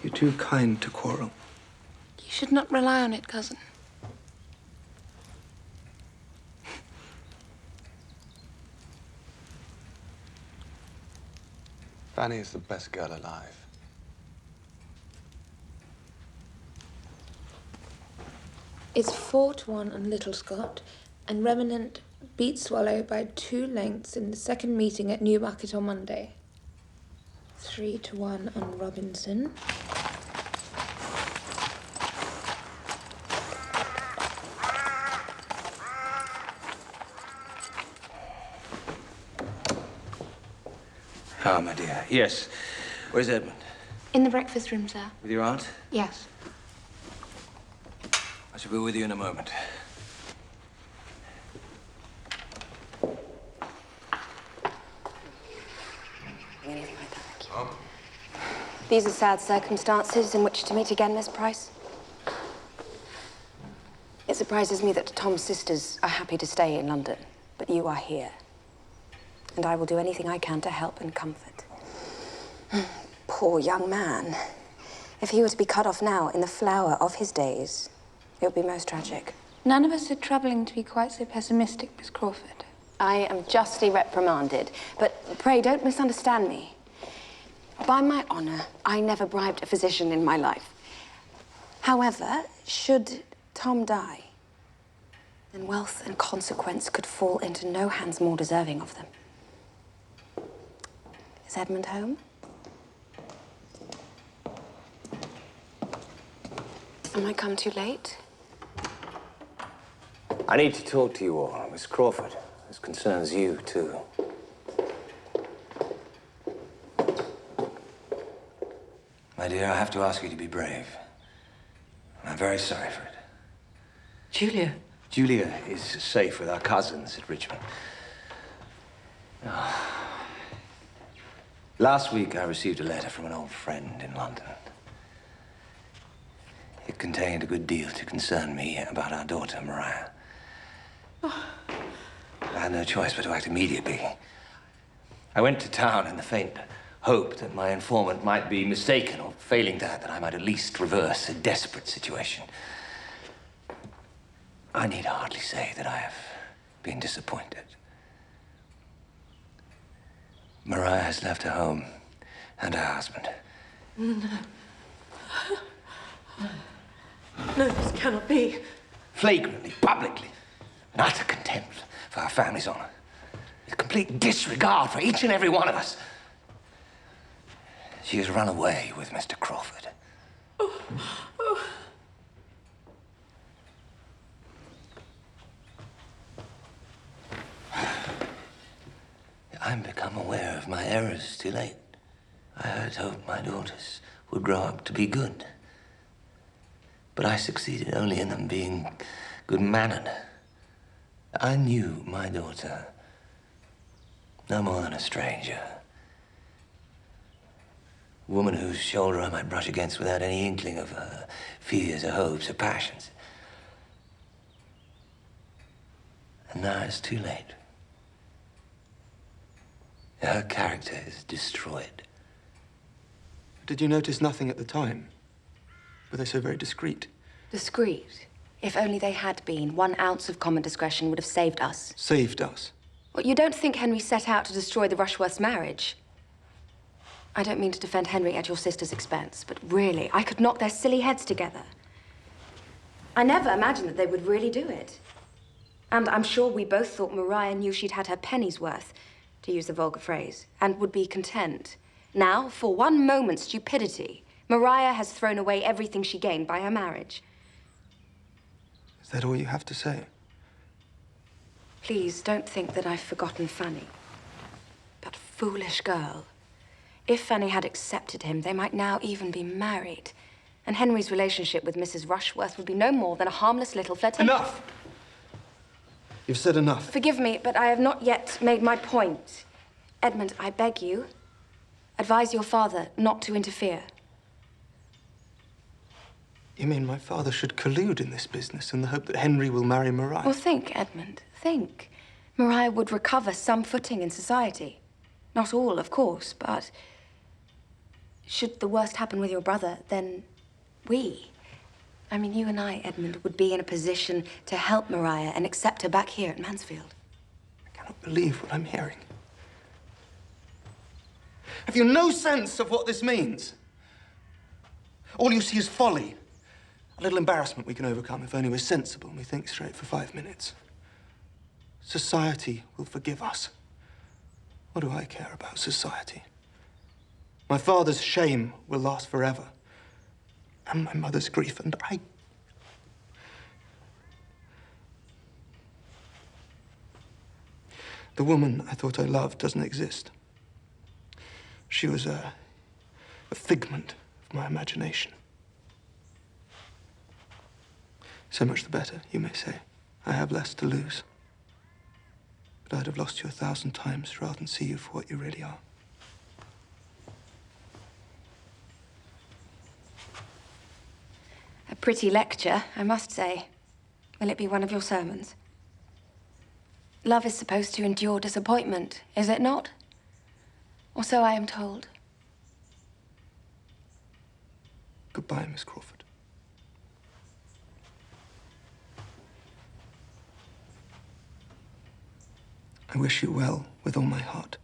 You're too kind to quarrel. You should not rely on it, cousin. Fanny is the best girl alive. It's 4-1 on Little Scott, and Remnant beat Swallow by 2 lengths in the second meeting at Newmarket on Monday. 3-1 on Robinson. Ah, my dear. Yes. Where's Edmund? In the breakfast room, sir. With your aunt? Yes. I shall be with you in a moment. Anything like that, thank you. Oh. These are sad circumstances in which to meet again, Miss Price. It surprises me that Tom's sisters are happy to stay in London, but you are here. And I will do anything I can to help and comfort. Poor young man. If he were to be cut off now, in the flower of his days, it would be most tragic. None of us are troubling to be quite so pessimistic, Miss Crawford. I am justly reprimanded, but pray don't misunderstand me. By my honor, I never bribed a physician in my life. However, should Tom die, then wealth and consequence could fall into no hands more deserving of them. Is Edmund home? Am I come too late? I need to talk to you all, Miss Crawford. This concerns you, too. My dear, I have to ask you to be brave. I'm very sorry for it. Julia? Julia is safe with our cousins at Richmond. Oh. Last week, I received a letter from an old friend in London. It contained a good deal to concern me about our daughter, Maria. Oh. I had no choice but to act immediately. I went to town in the faint hope that my informant might be mistaken, or failing that I might at least reverse a desperate situation. I need hardly say that I have been disappointed. Maria has left her home and her husband. No. No, this cannot be. Flagrantly, publicly, an utter contempt for our family's honor. A complete disregard for each and every one of us. She has run away with Mr. Crawford. Oh. Oh. I'm become aware of my errors too late. I had hoped my daughters would grow up to be good. But I succeeded only in them being good-mannered. I knew my daughter no more than a stranger. A woman whose shoulder I might brush against without any inkling of her fears, her hopes, her passions. And now it's too late. Her character is destroyed. Did you notice nothing at the time? Were they so very discreet? Discreet? If only they had been. 1 ounce of common discretion would have saved us. Saved us? Well, you don't think Henry set out to destroy the Rushworths' marriage? I don't mean to defend Henry at your sister's expense, but really, I could knock their silly heads together. I never imagined that they would really do it. And I'm sure we both thought Maria knew she'd had her penny's worth, to use the vulgar phrase, and would be content. Now, for 1 moment's stupidity, Maria has thrown away everything she gained by her marriage. Is that all you have to say? Please, don't think that I've forgotten Fanny. But foolish girl. If Fanny had accepted him, they might now even be married. And Henry's relationship with Mrs. Rushworth would be no more than a harmless little flirtation. Enough! You've said enough. Forgive me, but I have not yet made my point. Edmund, I beg you, advise your father not to interfere. You mean my father should collude in this business in the hope that Henry will marry Maria? Well, think, Edmund, think. Maria would recover some footing in society. Not all, of course, but... should the worst happen with your brother, then I mean, you and I, Edmund, would be in a position to help Mariah and accept her back here at Mansfield. I cannot believe what I'm hearing. Have you no sense of what this means? All you see is folly. A little embarrassment we can overcome if only we're sensible and we think straight for 5 minutes. Society will forgive us. What do I care about society? My father's shame will last forever. And my mother's grief, and I... The woman I thought I loved doesn't exist. She was a figment of my imagination. So much the better, you may say. I have less to lose. But I'd have lost you 1,000 times rather than see you for what you really are. A pretty lecture, I must say. Will it be one of your sermons? Love is supposed to endure disappointment, is it not? Or so I am told. Goodbye, Miss Crawford. I wish you well with all my heart.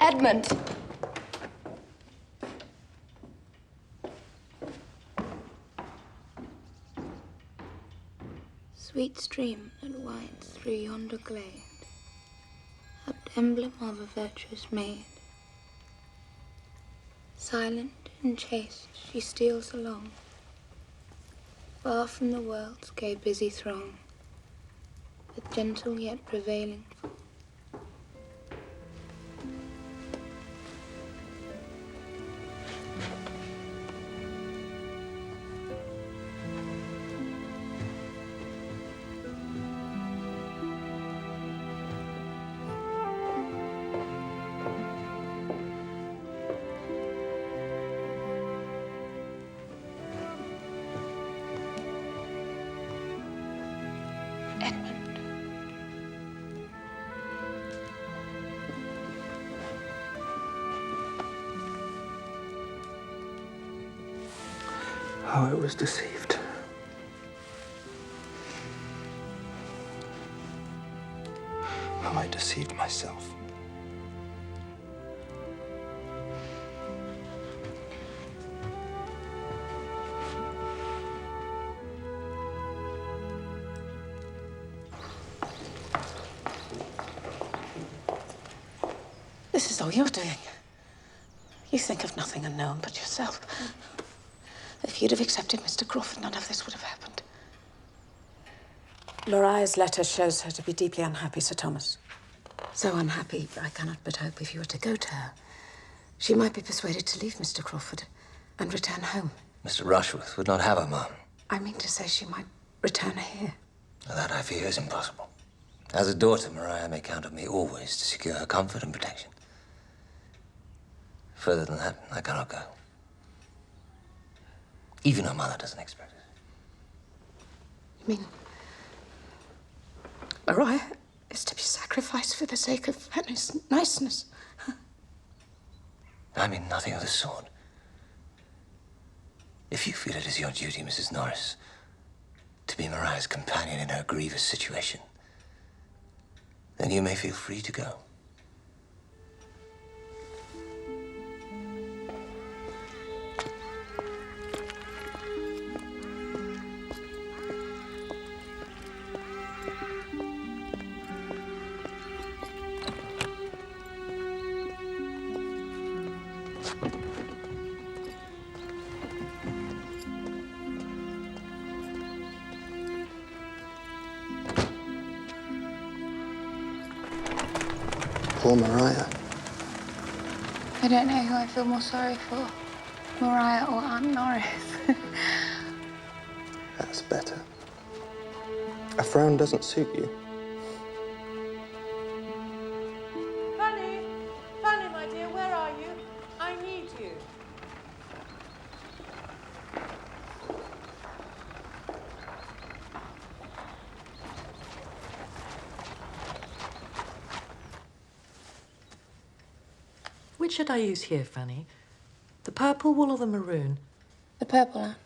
Edmund! Sweet stream that winds through yonder glade, apt emblem of a virtuous maid. Silent and chaste she steals along, far from the world's gay busy throng, with gentle yet prevailing form. Edmund. How I was deceived. How I deceived myself. This is all you're doing. You think of nothing unknown but yourself. If you'd have accepted Mr. Crawford, none of this would have happened. Mariah's letter shows her to be deeply unhappy, Sir Thomas. So unhappy, I cannot but hope if you were to go to her, she might be persuaded to leave Mr. Crawford and return home. Mr. Rushworth would not have her, Mum. I mean to say she might return here. That, I fear, is impossible. As a daughter, Mariah may count on me always to secure her comfort and protection. Further than that, I cannot go. Even her mother doesn't expect it. You mean Mariah is to be sacrificed for the sake of niceness? I mean nothing of the sort. If you feel it is your duty, Mrs. Norris, to be Mariah's companion in her grievous situation, then you may feel free to go. Poor Mariah. I don't know who I feel more sorry for, Mariah or Aunt Norris. That's better. A frown doesn't suit you. Fanny! Fanny, my dear, where are you? I need you. Which should I use here, Fanny? The purple wool or the maroon? The purple hand.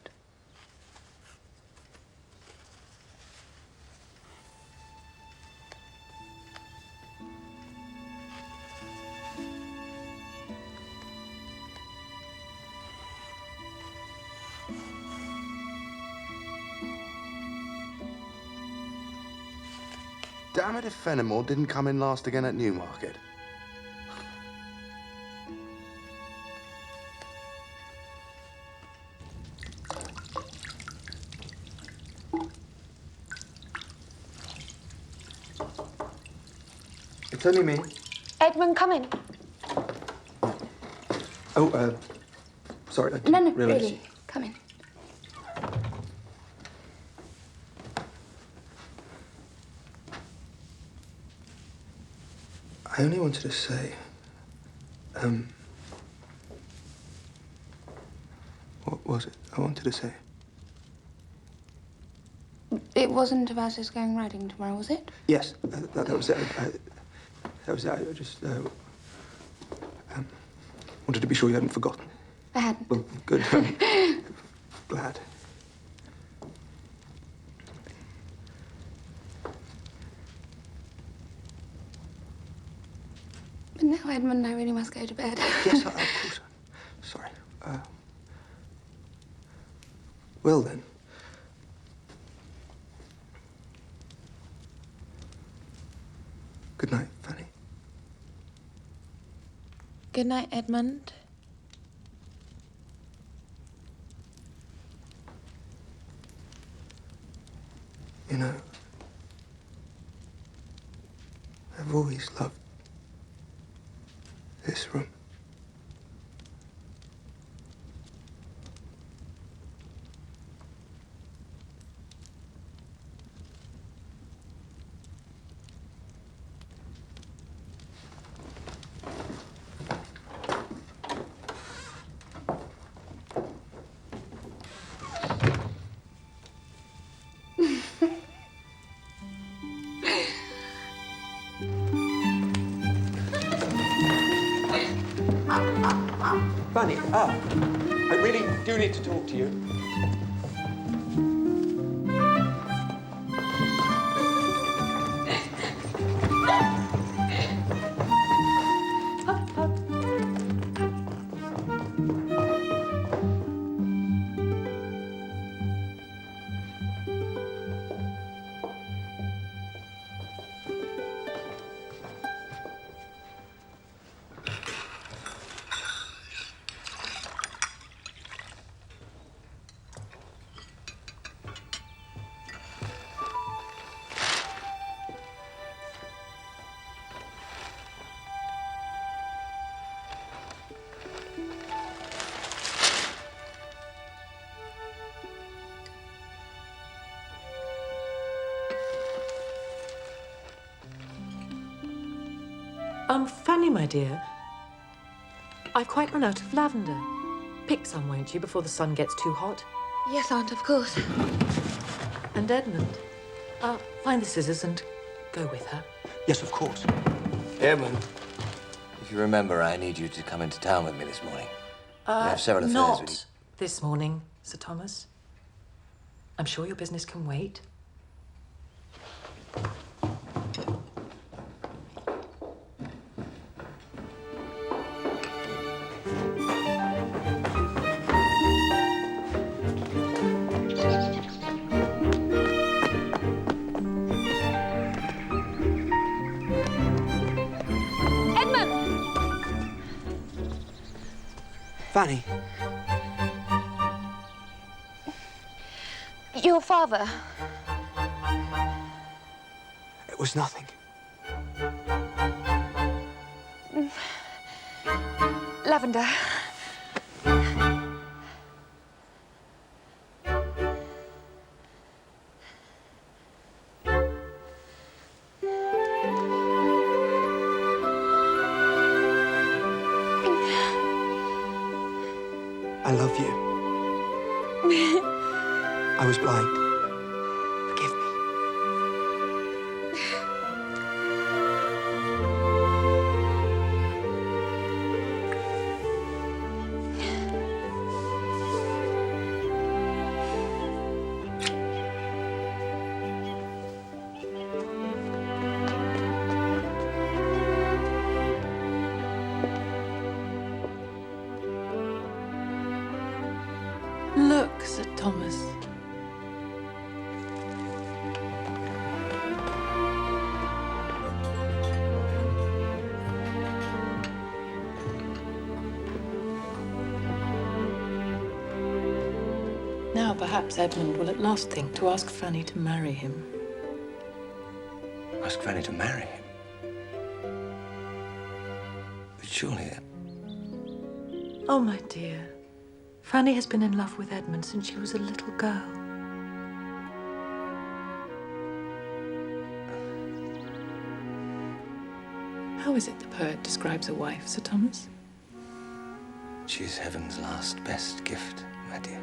Damn it if Fenimore didn't come in last again at Newmarket. It's only me. Edmund, come in. Oh, sorry, I No, didn't realise. really. Come in. I only wanted to say, what was it I wanted to say? It wasn't about us going riding tomorrow, was it? Yes, that was it. That was it. I just wanted to be sure you hadn't forgotten. I hadn't. Well, good. Glad. But now, Edmund, I really must go to bed. Yes, of course. Sorry. Well, then. Good night, Fanny. Good night, Edmund. You know, I've always loved this room. Fanny, I really do need to talk to you. Fanny, my dear, I've quite run out of lavender. Pick some, won't you, before the sun gets too hot? Yes, Aunt, of course. And Edmund, find the scissors and go with her. Yes, of course. Edmund, if you remember, I need you to come into town with me this morning. I have several affairs with you. Not this morning, Sir Thomas. I'm sure your business can wait. Fanny. Your father. It was nothing. Lavender. I love you. I was blind. Forgive me. Thomas. Now perhaps Edmund will at last think to ask Fanny to marry him. Ask Fanny to marry him? But surely... Oh, my dear. Fanny has been in love with Edmund since she was a little girl. How is it the poet describes a wife, Sir Thomas? She's heaven's last best gift, my dear.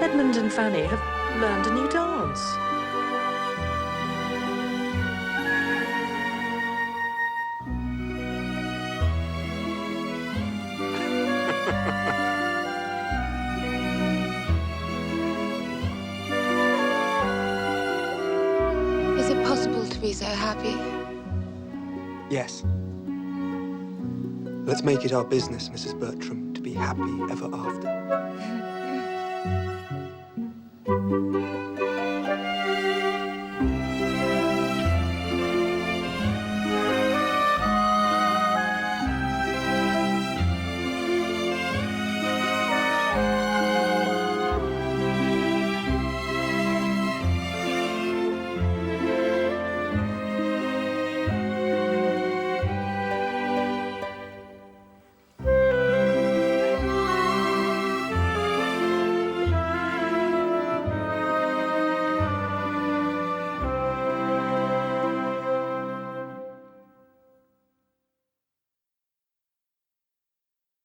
Edmund and Fanny have learned a new dance. Is it possible to be so happy? Yes. Let's make it our business, Mrs. Bertram, to be happy ever after.